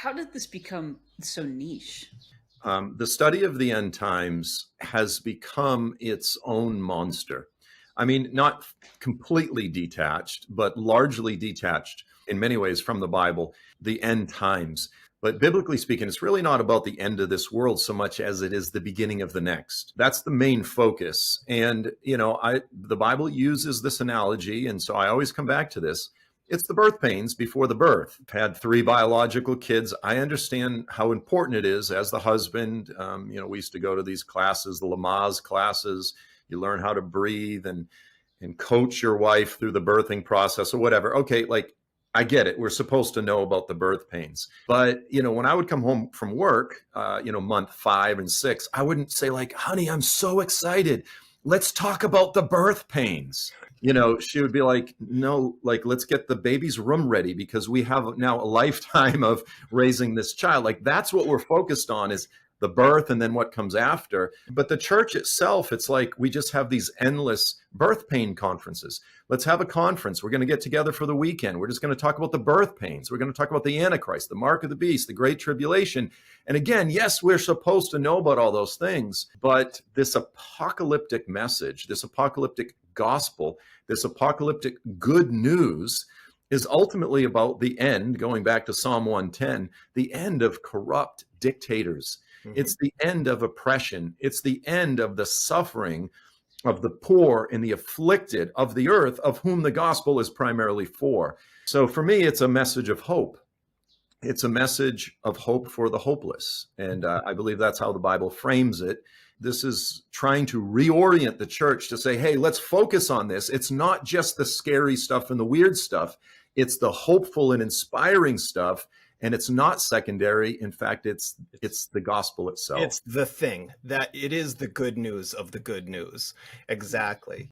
how did this become so niche? The study of the end times has become its own monster. I mean, not completely detached, but largely detached in many ways from the Bible, the end times. But biblically speaking, it's really not about the end of this world so much as it is the beginning of the next. That's the main focus. And, the Bible uses this analogy. And so I always come back to this. It's the birth pains before the birth. I've had three biological kids. I understand how important it is as the husband. We used to go to these classes, the Lamaze classes. You learn how to breathe and coach your wife through the birthing process or whatever. Okay, like I get it. We're supposed to know about the birth pains. But, when I would come home from work, month 5 and 6, I wouldn't say like, honey, I'm so excited. Let's talk about the birth pains. She would be like, no, like, let's get the baby's room ready because we have now a lifetime of raising this child. Like, that's what we're focused on is the birth and then what comes after. But the church itself, it's like we just have these endless birth pain conferences. Let's have a conference. We're going to get together for the weekend. We're just going to talk about the birth pains. We're going to talk about the Antichrist, the mark of the beast, the great tribulation. And again, yes, we're supposed to know about all those things, but this apocalyptic message, this apocalyptic gospel, this apocalyptic good news is ultimately about the end, going back to Psalm 110, the end of corrupt dictators. It's the end of oppression. It's the end of the suffering of the poor and the afflicted of the earth, of whom the gospel is primarily for. So for me, it's a message of hope. It's a message of hope for the hopeless. And I believe that's how the Bible frames it. This is trying to reorient the church to say, hey, let's focus on this. It's not just the scary stuff and the weird stuff. It's the hopeful and inspiring stuff. And it's not secondary. In fact, it's the gospel itself. It's the thing that it is the good news of the good news. Exactly.